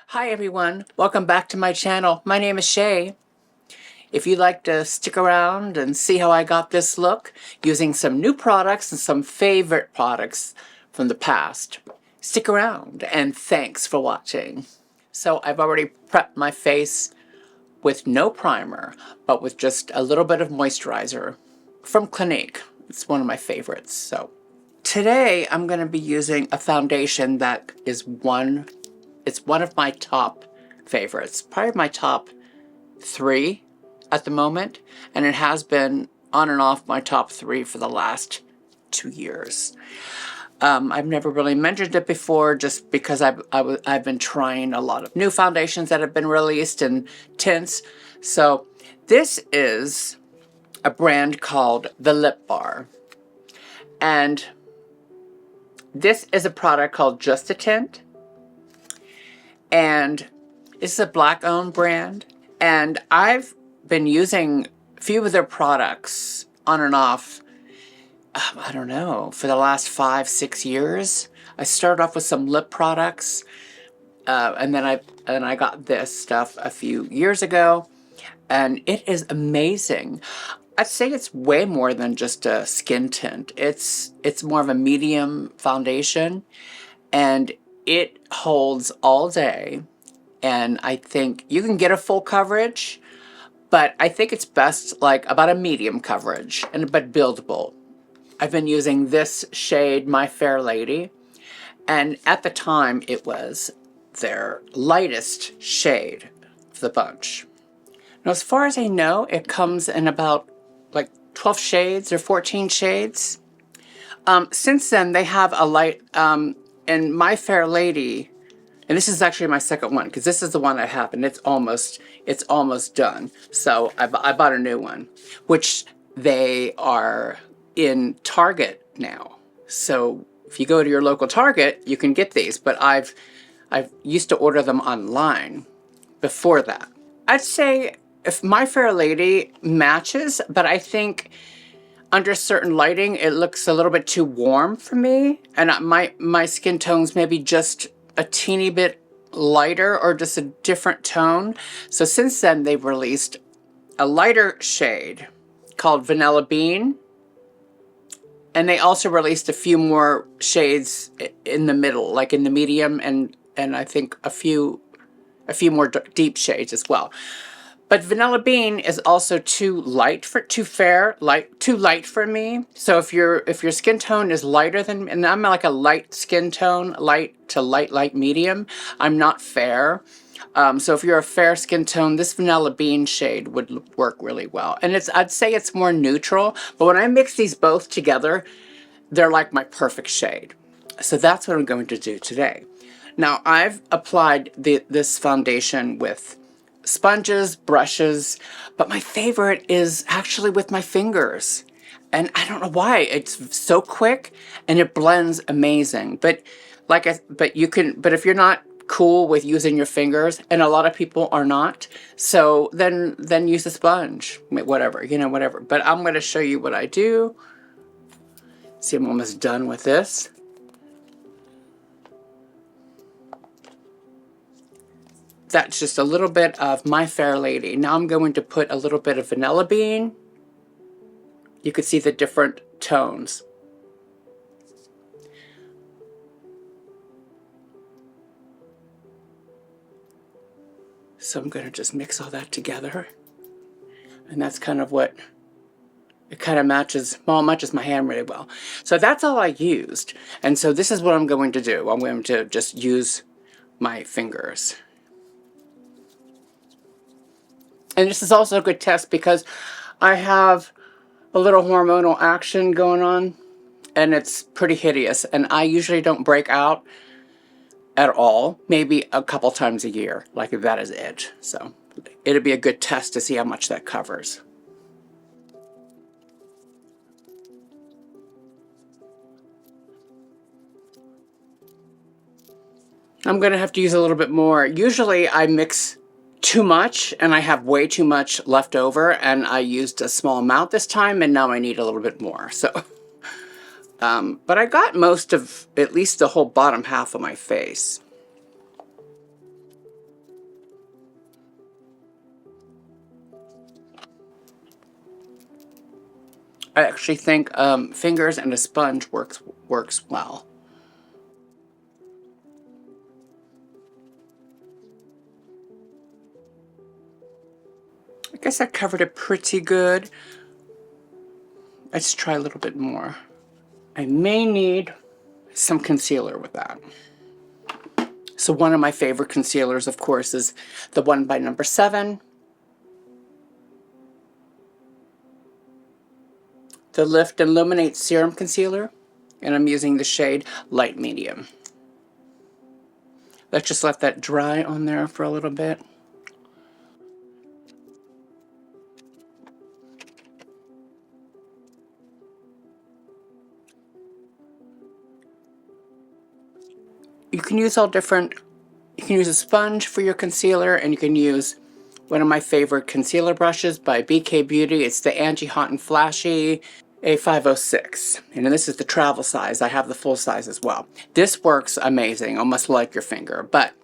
Hi everyone, welcome back to my channel. My name is Shay. If you'd like to stick around and see how I got this look using some new products and some favorite products from the past, stick around and thanks for watching. So I've already prepped my face with no primer, but with just a little bit of moisturizer from Clinique. It's one of my favorites. So today I'm going to be using a foundation that is it's one of my top favorites, probably my top 3 at the moment, and it has been on and off my top 3 for the last 2 years. I've never really mentioned it before just because I've been trying a lot of new foundations that have been released and tints. So this is a brand called The Lip Bar, and this is a product called Just a Tint. And it's a Black-owned brand, and I've been using a few of their products on and off, I don't know, for the last 5-6 years. I started off with some lip products, and then I got this stuff a few years ago, and it is amazing. I'd say it's way more than just a skin tint. It's more of a medium foundation, and it holds all day, and I think you can get a full coverage, but I think it's best like about a medium coverage, but buildable. I've been using this shade, My Fair Lady, and at the time it was their lightest shade of the bunch. Now, as far as I know, it comes in about like 12 shades or 14 shades. Since then, they have a light, and My Fair Lady, and this is actually my second one because this is the one I have, and it's almost done. So I bought a new one, which they are in Target now. So if you go to your local Target, you can get these. But I've used to order them online before that. I'd say if My Fair Lady matches, but I think under certain lighting, it looks a little bit too warm for me, and my skin tone's maybe just a teeny bit lighter or just a different tone. So since then, they've released a lighter shade called Vanilla Bean, and they also released a few more shades in the middle, like in the medium, and I think a few more deep shades as well. But Vanilla Bean is also too light too light for me. So if your skin tone is lighter than, and I'm like a light skin tone, light to light medium, I'm not fair. So if you're a fair skin tone, this Vanilla Bean shade would work really well. And I'd say it's more neutral, but when I mix these both together, they're like my perfect shade. So that's what I'm going to do today. Now, I've applied this foundation with sponges, brushes, but my favorite is actually with my fingers. And I don't know why. It's so quick and it blends amazing. But if you're not cool with using your fingers, and a lot of people are not, so then use a sponge, whatever. But I'm going to show you what I do. See, I'm almost done with this. That's just a little bit of My Fair Lady. Now I'm going to put a little bit of Vanilla Bean. You could see the different tones. So I'm going to just mix all that together. And that's kind of what, it kind of matches, well, it matches my hand really well. So that's all I used. And so this is what I'm going to do. I'm going to just use my fingers. And this is also a good test because I have a little hormonal action going on, and it's pretty hideous. And I usually don't break out at all, maybe a couple times a year. Like that is it. So it'll be a good test to see how much that covers. I'm going to have to use a little bit more. Usually I mix too much and I have way too much left over, and I used a small amount this time, and now I need a little bit more. So but I got most of, at least the whole bottom half of my face. I actually think fingers and a sponge works well. I guess I covered it pretty good. Let's try a little bit more. I may need some concealer with that. So one of my favorite concealers, of course, is the one by number 7. The Lift and Illuminate Serum Concealer. And I'm using the shade Light Medium. Let's just let that dry on there for a little bit. You can use all different, you can use a sponge for your concealer, and you can use one of my favorite concealer brushes by BK Beauty. It's the Anti-Hot and Flashy A506. And this is the travel size. I have the full size as well. This works amazing, almost like your finger. But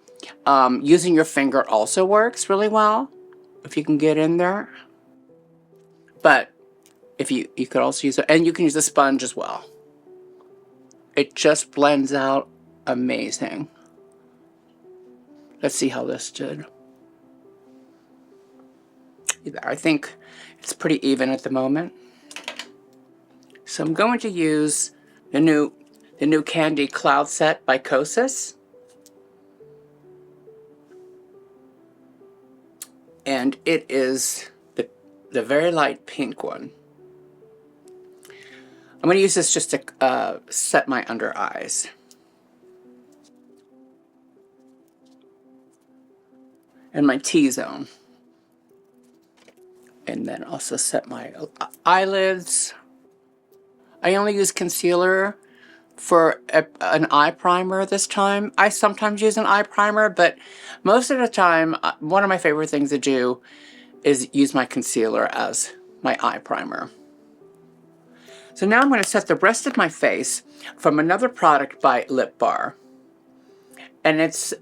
using your finger also works really well, if you can get in there. But if you could also use it, and you can use a sponge as well. It just blends out amazing. Let's see how this did. I think it's pretty even at the moment. So I'm going to use the new Candy Cloud Set by Kosas. And it is the very light pink one. I'm going to use this just to set my under eyes. And my T-zone. And then also set my eyelids. I only use concealer for an eye primer this time. I sometimes use an eye primer, but most of the time, one of my favorite things to do is use my concealer as my eye primer. So now I'm going to set the rest of my face from another product by Lip Bar. And it's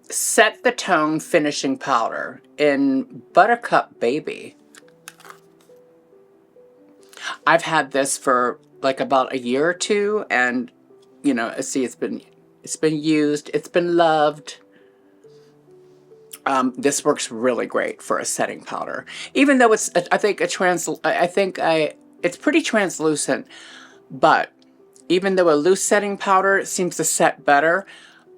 Set the Tone Finishing Powder in Buttercup Baby. I've had this for like about a year or two, and you know, see, it's been used, it's been loved. This works really great for a setting powder, even though it's it's pretty translucent. But even though a loose setting powder seems to set better,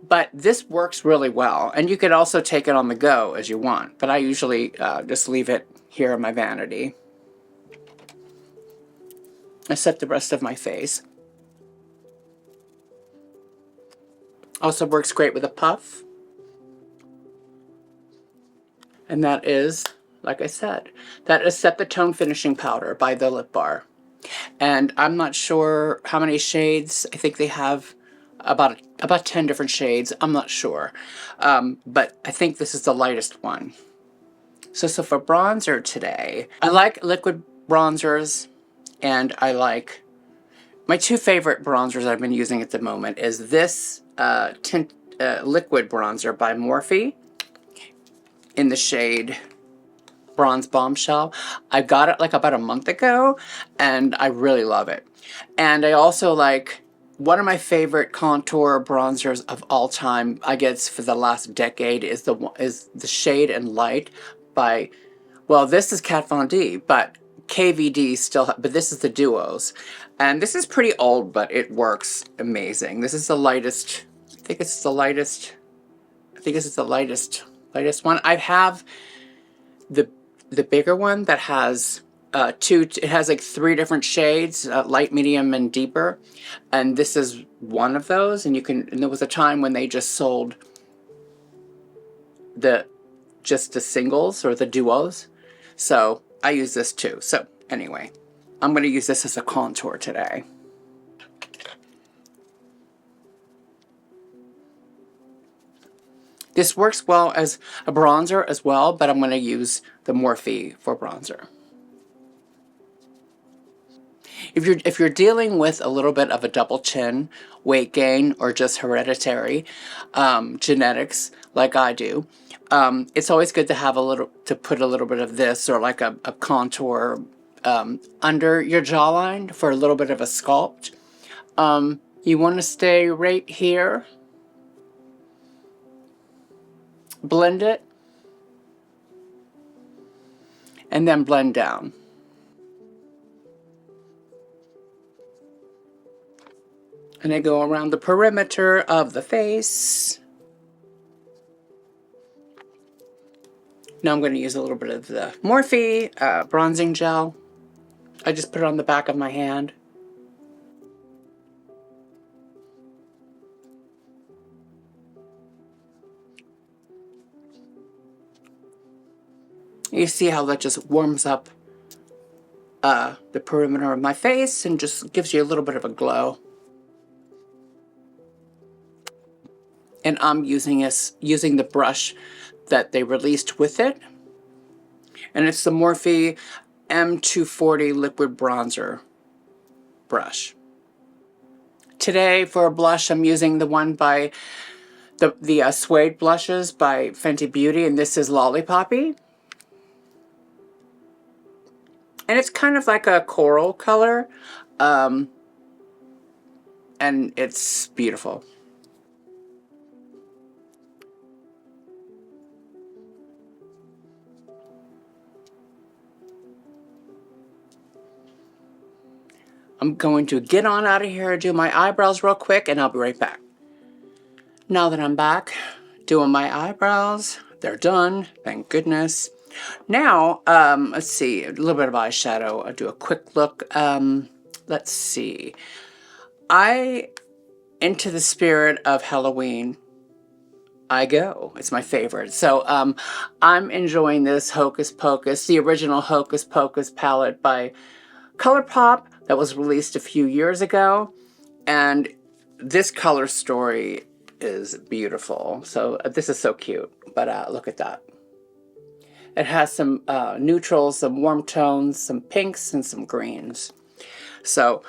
but this works really well, and you could also take it on the go as you want. But I usually just leave it here in my vanity. I set the rest of my face. Also works great with a puff. And that is, like I said, that is Set the Tone Finishing Powder by the Lip Bar. And I'm not sure how many shades. I think they have about 10 different shades. I'm not sure. But I think this is the lightest one. So for bronzer today, I like liquid bronzers, and I like, my two favorite bronzers I've been using at the moment is this liquid bronzer by Morphe in the shade Bronze Bombshell. I got it like about a month ago, and I really love it. And I also like, one of my favorite contour bronzers of all time, I guess for the last decade, is the Shade and Light by, well, this is Kat Von D, but KVD still, but this is the Duos. And this is pretty old, but it works amazing. This is the lightest, I think it's the lightest, lightest one. I have the bigger one that has it has like 3 different shades, light, medium, and deeper. And this is one of those, and there was a time when they just sold just the singles or the duos. So I use this too. So anyway, I'm going to use this as a contour today. This works well as a bronzer as well, but I'm going to use the Morphe for bronzer. If you're dealing with a little bit of a double chin, weight gain, or just hereditary genetics like I do, it's always good to have to put a little bit of this, or like a contour under your jawline for a little bit of a sculpt. You want to stay right here, blend it, and then blend down. And I go around the perimeter of the face. Now I'm going to use a little bit of the Morphe bronzing gel. I just put it on the back of my hand. You see how that just warms up the perimeter of my face and just gives you a little bit of a glow. And I'm using the brush that they released with it. And it's the Morphe M240 liquid bronzer brush. Today for a blush, I'm using the one by the Suede blushes by Fenty Beauty, and this is Lollipoppy. And it's kind of like a coral color, and it's beautiful. I'm going to get on out of here, do my eyebrows real quick, and I'll be right back. Now that I'm back doing my eyebrows, they're done, thank goodness. Now, let's see, a little bit of eyeshadow. I'll do a quick look. Let's see. Into the spirit of Halloween, I go. It's my favorite. So I'm enjoying this Hocus Pocus, the original Hocus Pocus palette by ColourPop that was released a few years ago. And this color story is beautiful. So this is so cute. But look at that. It has some neutrals, some warm tones, some pinks, and some greens. So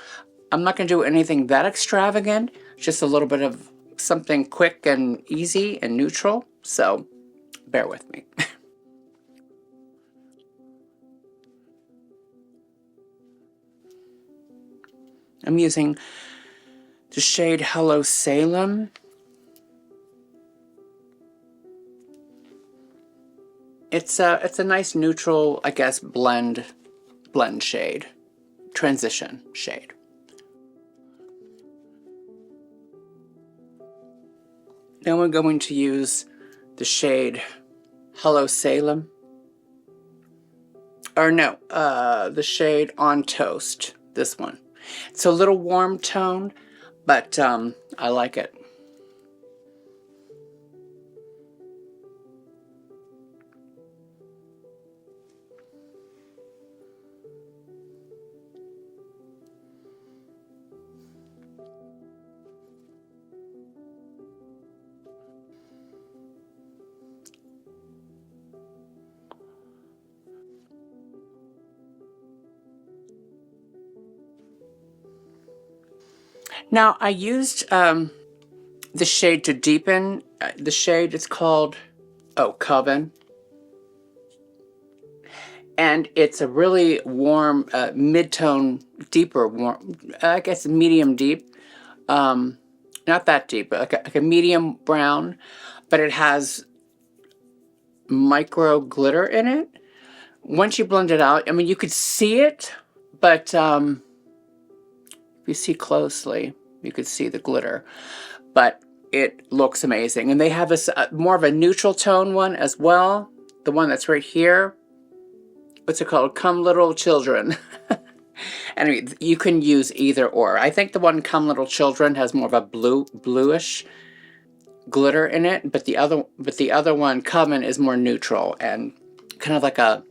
I'm not going to do anything that extravagant, just a little bit of something quick and easy and neutral. So bear with me. I'm using the shade Hello Salem. It's a nice neutral, I guess, blend shade, transition shade. Now we're going to use the shade Hello Salem. Or no, the shade On Toast, this one. It's a little warm tone, but I like it. Now I used the shade to deepen. The shade is called, Coven. And it's a really warm, mid-tone, deeper, warm, I guess medium deep. Not that deep, but like a medium brown. But it has micro glitter in it. Once you blend it out, I mean, you could see it, but if you see closely, you could see the glitter. But it looks amazing. And they have this more of a neutral tone one as well. The one that's right here. What's it called? Come Little Children. Anyway, you can use either or. I think the one Come Little Children has more of a bluish glitter in it, but the other one, Coven, is more neutral and kind of like a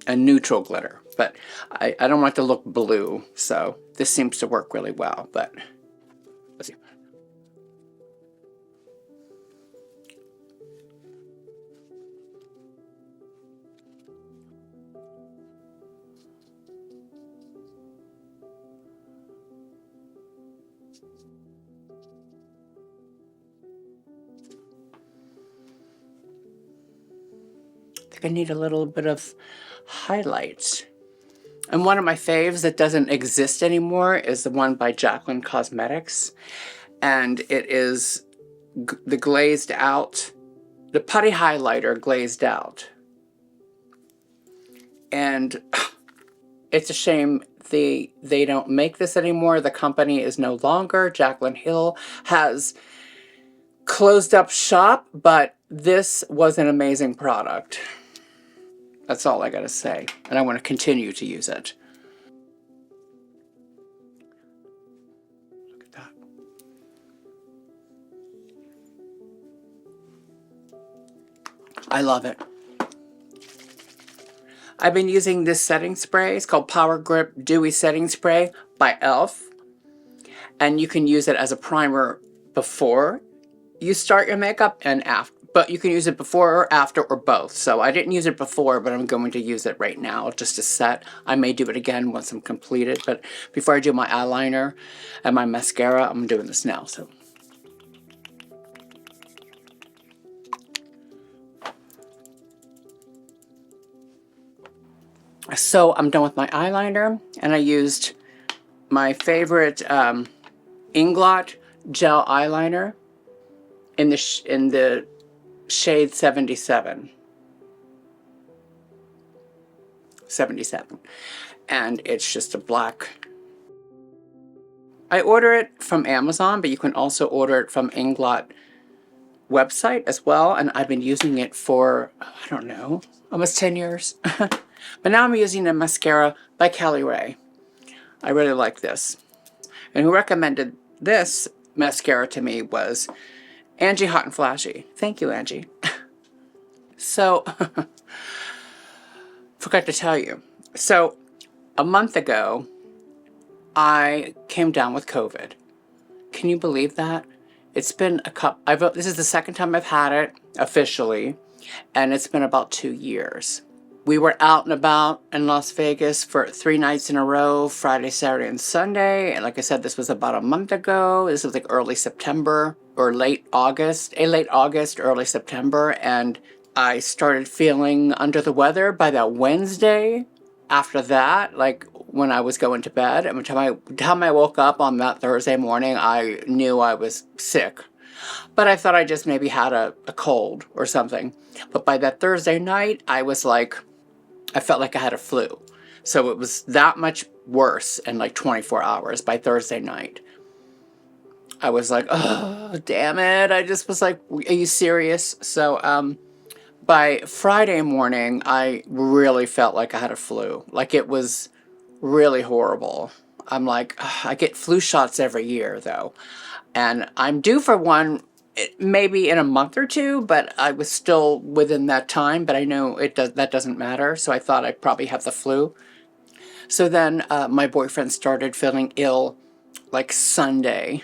neutral glitter. But I don't want it to look blue, so this seems to work really well. But let's see. I think I need a little bit of highlights. And one of my faves that doesn't exist anymore is the one by Jaclyn Cosmetics. And it is the glazed out, the putty highlighter glazed out. And it's a shame they don't make this anymore. The company is no longer. Jaclyn Hill has closed up shop, but this was an amazing product. That's all I gotta say. And I want to continue to use it. Look at that. I love it. I've been using this setting spray. It's called Power Grip Dewy Setting Spray by e.l.f. And you can use it as a primer before you start your makeup and after. But you can use it before or after or both. So I didn't use it before, but I'm going to use it right now just to set. I may do it again once I'm completed. But before I do my eyeliner and my mascara, I'm doing this now. So I'm done with my eyeliner, and I used my favorite Inglot gel eyeliner in the shade 77. And it's just a black. I order it from Amazon, but you can also order it from Inglot website as well. And I've been using it for, I don't know, almost 10 years. But now I'm using a mascara by Kelly Ray. I really like this. And who recommended this mascara to me was Angie Hot and Flashy. Thank you, Angie. So, forgot to tell you. So, a month ago, I came down with COVID. Can you believe that? It's been a couple, this is the second time I've had it officially, and it's been about 2 years. We were out and about in Las Vegas for 3 nights in a row, Friday, Saturday, and Sunday. And like I said, this was about a month ago. This was like early September or late August, early September. And I started feeling under the weather by that Wednesday. After that, like when I was going to bed, and by the time I woke up on that Thursday morning, I knew I was sick. But I thought I just maybe had a cold or something. But by that Thursday night, I was like, I felt like I had a flu. So it was that much worse in like 24 hours by Thursday night. I was like, oh, damn it. I just was like, are you serious? So by Friday morning, I really felt like I had a flu. Like it was really horrible. I'm like, I get flu shots every year though. And I'm due for one maybe in a month or two, but I was still within that time, but I know that doesn't matter. So I thought I'd probably have the flu. So then my boyfriend started feeling ill like Sunday,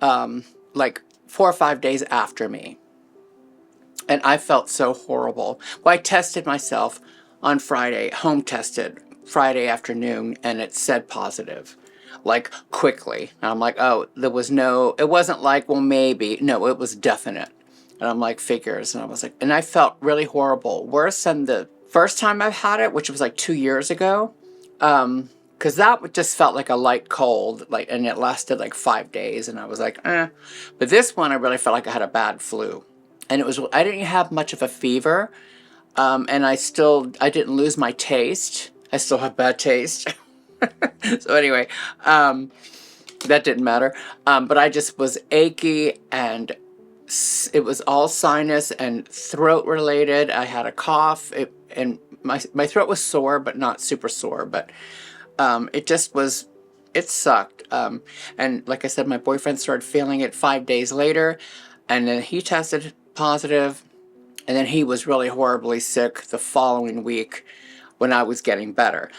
like 4 or 5 days after me. And I felt so horrible. Well, I tested myself on Friday, home tested Friday afternoon, and it said positive. Like quickly. And I'm like, oh, it wasn't like, well, maybe. No, it was definite. And I'm like, figures. And I was like, and I felt really horrible. Worse than the first time I've had it, which was like 2 years ago. Because that just felt like a light cold, and it lasted like 5 days. And I was like, eh. But this one, I really felt like I had a bad flu. And I didn't have much of a fever. And I didn't lose my taste. I still have bad taste. So anyway, that didn't matter. But I just was achy, and it was all sinus and throat related. I had a cough, and my throat was sore, but not super sore. But it sucked. And like I said, my boyfriend started feeling it 5 days later, and then he tested positive, and then he was really horribly sick the following week when I was getting better.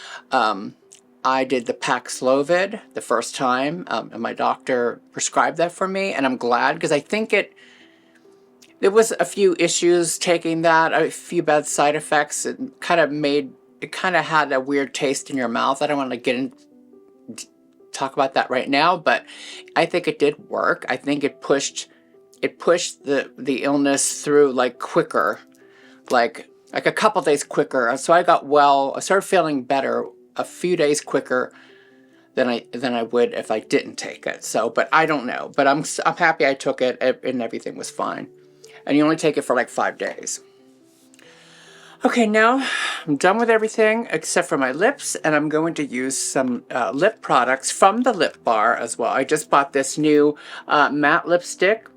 I did the Paxlovid the first time, and my doctor prescribed that for me, and I'm glad, because I think there was a few issues taking that, a few bad side effects. It kind of had a weird taste in your mouth. I don't want to talk about that right now, but I think it did work. I think it pushed the illness through like quicker, like a couple days quicker. So I got well. I started feeling better a few days quicker than I would if I didn't take it. So, but I don't know. But I'm happy I took it and everything was fine. And you only take it for like 5 days. Okay, now I'm done with everything except for my lips, and I'm going to use some lip products from the Lip Bar as well. I just bought this new matte lipstick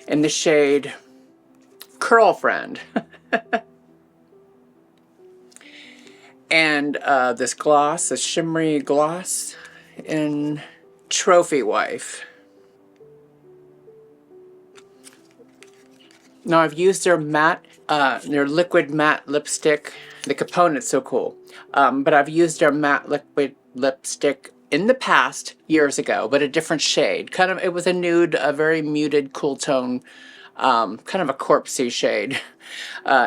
in the shade Curl Friend. And this gloss, a shimmery gloss in Trophy Wife. Now I've used their matte, their liquid matte lipstick. The component's so cool. But I've used their matte liquid lipstick in the past, years ago, but a different shade. Kind of, it was a nude, a very muted, cool tone, kind of a corpsey shade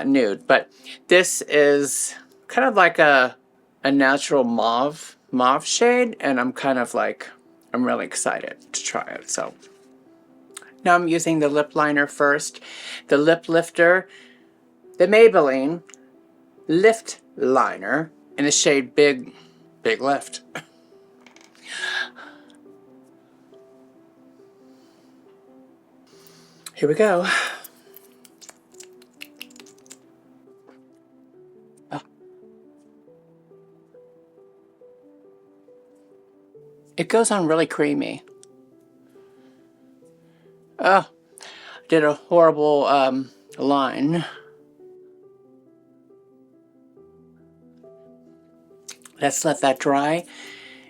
nude. But this is kind of like a natural mauve shade, and I'm kind of like, I'm really excited to try it. So now I'm using the lip liner first, the Lip Lifter, the Maybelline Lift Liner in the shade Big Lift. Here we go. Oh. It goes on really creamy. Oh, did a horrible line. Let's let that dry.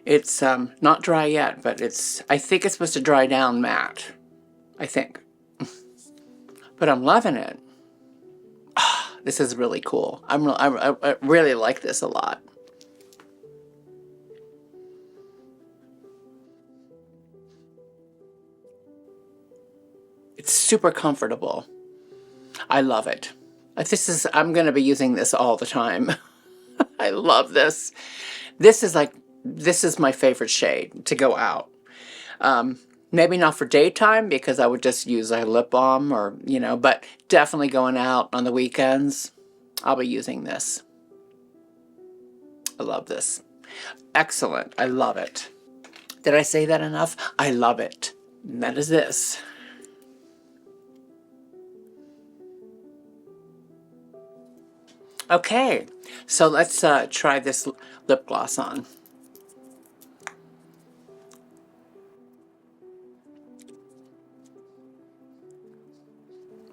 It's not dry yet, but I think it's supposed to dry down matte. I think. But I'm loving it. Oh, this is really cool. I really like this a lot. It's super comfortable. I love it. I'm going to be using this all the time. I love this. This is my favorite shade to go out. Maybe not for daytime because I would just use a lip balm or, you know, but definitely going out on the weekends, I'll be using this. I love this. Excellent. I love it. Did I say that enough? I love it. And that is this. Okay, so let's try this lip gloss on.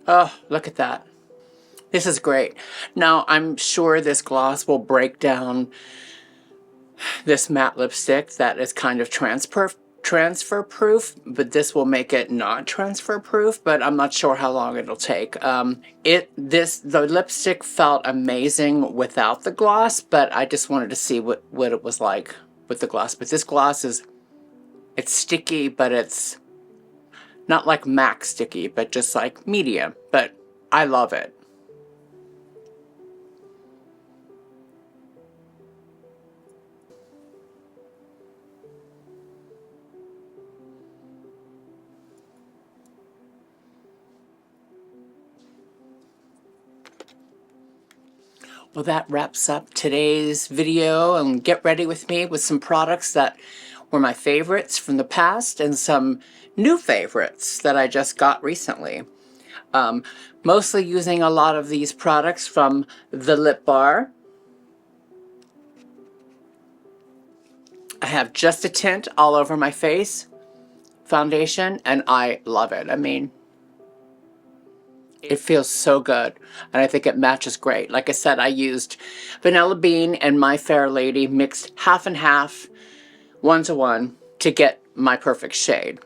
Oh, look at that. This is great. Now, I'm sure this gloss will break down this matte lipstick that is kind of transfer proof, but this will make it not transfer proof, but I'm not sure how long it'll take. The lipstick felt amazing without the gloss, but I just wanted to see what it was like with the gloss. But this gloss it's sticky, but it's not like MAC sticky, but just like medium, but I love it. Well, that wraps up today's video, and get ready with me with some products that were my favorites from the past and some new favorites that I just got recently. Mostly using a lot of these products from the Lip Bar. I have Just a Tint all over my face foundation, and I love it. I mean, it feels so good, and I think it matches great. Like I said, I used Vanilla Bean and My Fair Lady mixed half and half, 1-to-1, to get my perfect shade.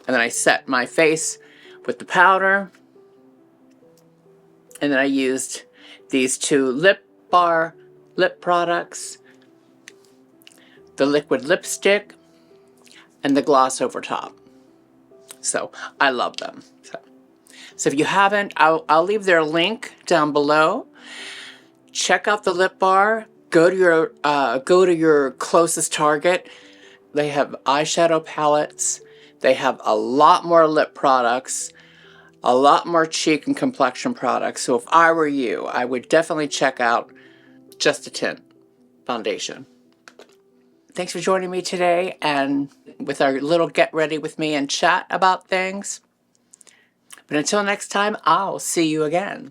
And then I set my face with the powder, and then I used these two Lip Bar lip products, the liquid lipstick, and the gloss over top. So I love them. So if you haven't, I'll leave their link down below. Check out the Lip Bar. Go to your closest Target. They have eyeshadow palettes. They have a lot more lip products, a lot more cheek and complexion products. So if I were you, I would definitely check out Just a Tint foundation. thanks for joining me today and with our little get ready with me and chat about things. But until next time, I'll see you again.